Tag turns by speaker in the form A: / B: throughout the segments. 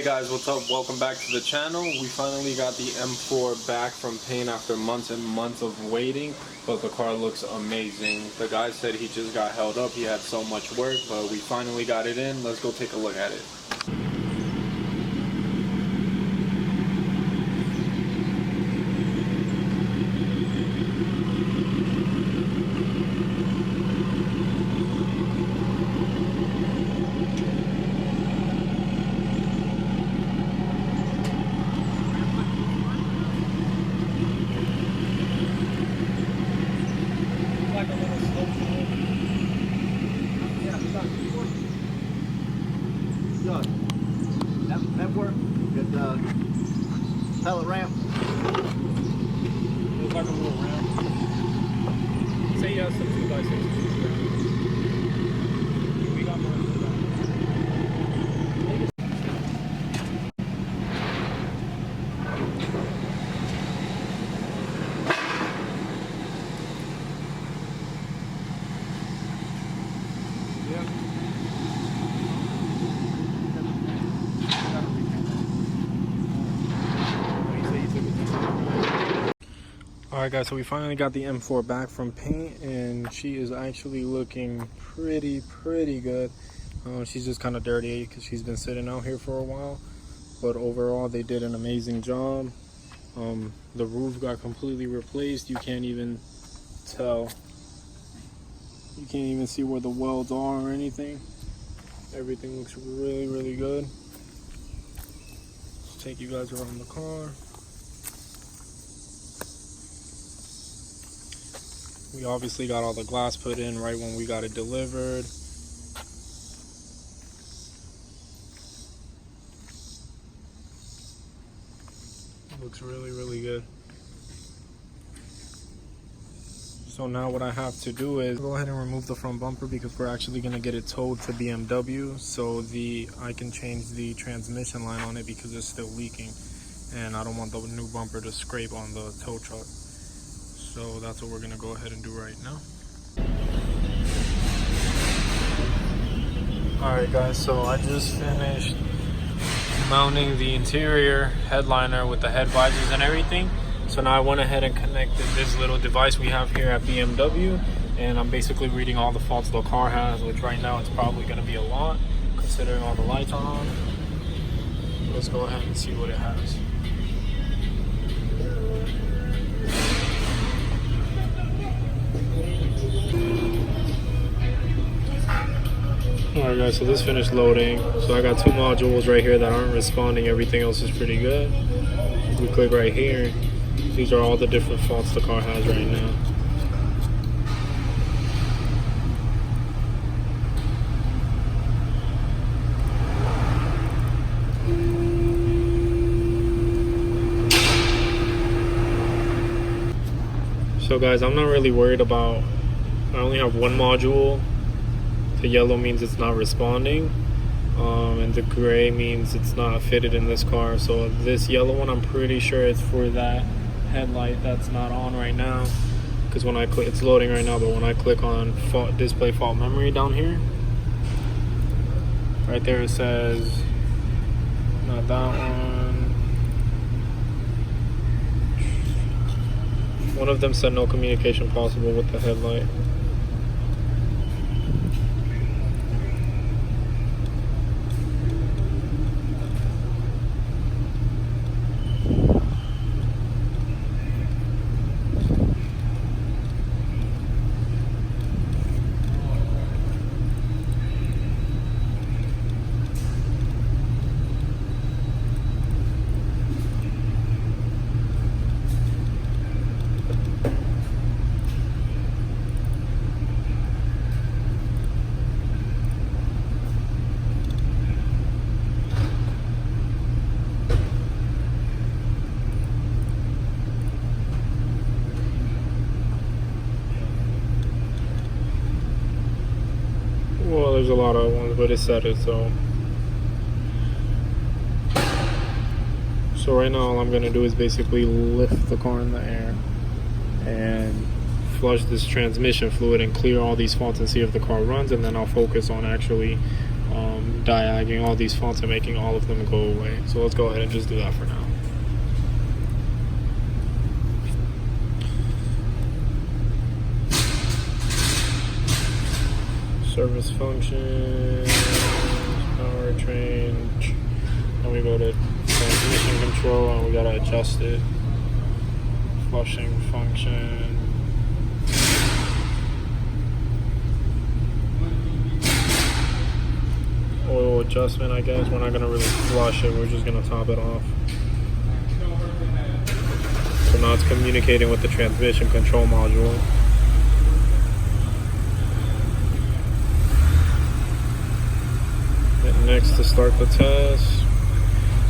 A: Hey guys, what's up? Welcome back to the channel. We finally got the M4 back from paint after months and months of waiting, but the car looks amazing. The guy said he just got held up, he had so much work, but we finally got it in. Let's go take a look at it.
B: That work? Good pellet ramp.
A: Looks like a little ramp. Say yes, some 2x6. We got more than that. Alright guys, so we finally got the M4 back from paint and she is actually looking pretty good. She's just kind of dirty because she's been sitting out here for a while, but overall they did an amazing job. The roof got completely replaced. You can't even tell, you can't even see where the welds are or anything. Everything looks really good. Let's take you guys around the car. We obviously got all the glass put in right when we got it delivered. It looks really good. So now what I have to do is go ahead and remove the front bumper because we're actually going to get it towed to BMW, so I can change the transmission line on it because it's still leaking and I don't want the new bumper to scrape on the tow truck. So that's what we're gonna go ahead and do right now. Alright guys, so I just finished mounting the interior headliner with the head visors and everything. So now I went ahead and connected this little device we have here at BMW, and I'm basically reading all the faults the car has, which right now it's probably gonna be a lot considering all the lights are on. Let's go ahead and see what it has. Alright guys, so this finished loading. So I got two modules right here that aren't responding. Everything else is pretty good. We click right here. These are all the different faults the car has right now. So guys, I'm not really worried about, I only have one module. The yellow means it's not responding, and the gray means it's not fitted in this car. So this yellow one, I'm pretty sure it's for that headlight that's not on right now, because when I click, it's loading right now, but when I click on display fault memory down here, right there it says not that one. One of them said no communication possible with the headlight. Well, there's a lot of ones, but it said it, so right now all I'm going to do is basically lift the car in the air and flush this transmission fluid and clear all these faults and see if the car runs, and then I'll focus on actually diagging all these fonts and making all of them go away. So let's go ahead and just do that for now. Service function, powertrain, and we go to transmission control and we gotta adjust it. Flushing function. Oil adjustment, I guess. We're not gonna really flush it, we're just gonna top it off. So now it's communicating with the transmission control module. Hit next to start the test.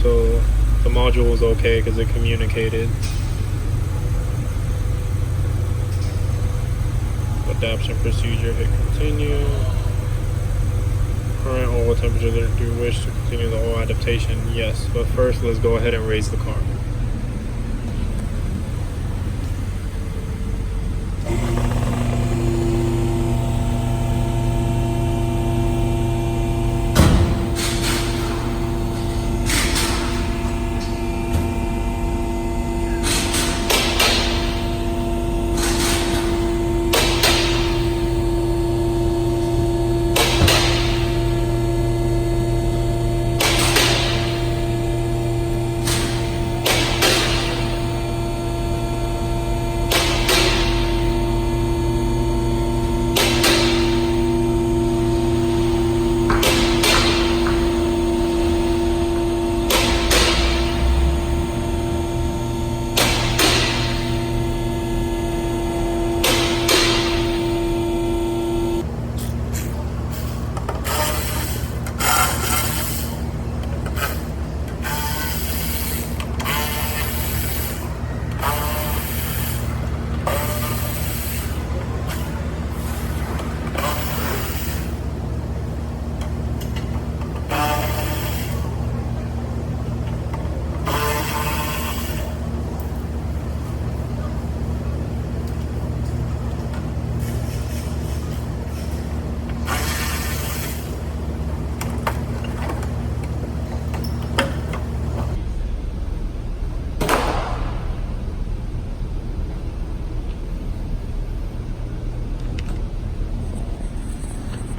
A: So the module was okay because it communicated. Adaptation procedure, hit continue. Current oil temperature, do you wish to continue the oil adaptation? Yes, but first let's go ahead and raise the car.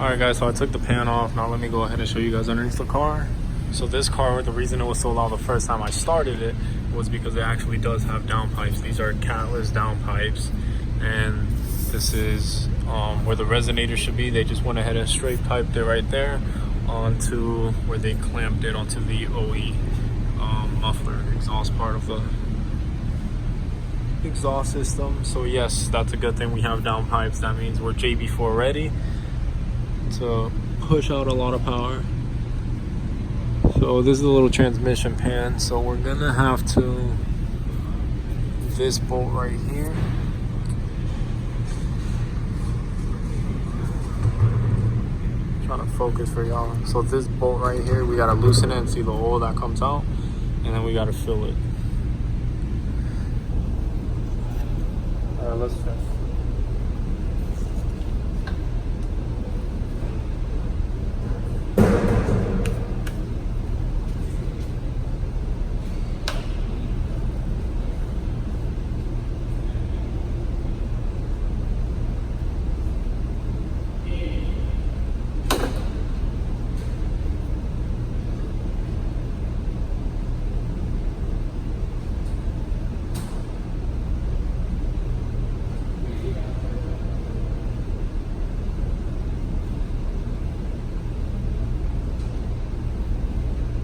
A: Alright guys, so I took the pan off. Now let me go ahead and show you guys underneath the car. So this car, the reason it was so loud the first time I started it was because it actually does have downpipes. These are catless downpipes, and this is where the resonator should be. They just went ahead and straight piped it right there onto where they clamped it onto the OE muffler exhaust part of the exhaust system. So yes, that's a good thing we have downpipes. That means we're JB4 ready to push out a lot of power. So this is a little transmission pan, so we're gonna have to this bolt right here. Trying to focus for y'all. So this bolt right here, we gotta loosen it and see the oil that comes out, and then we gotta fill it. All right, let's test.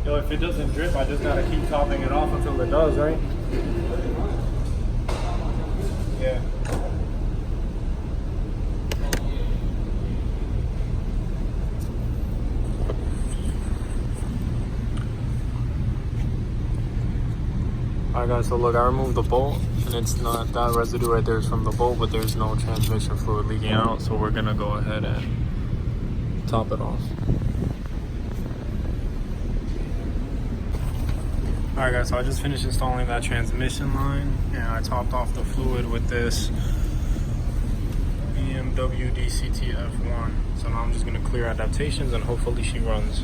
A: Yo, if it doesn't drip, I just gotta keep topping it off until it does, right? Yeah. Alright guys, so look, I removed the bolt, and it's not, that residue right there is from the bolt, but there's no transmission fluid leaking out, so we're gonna go ahead and top it off. Alright guys, so I just finished installing that transmission line, and I topped off the fluid with this WDCT F1. So now I'm just gonna clear adaptations and hopefully she runs.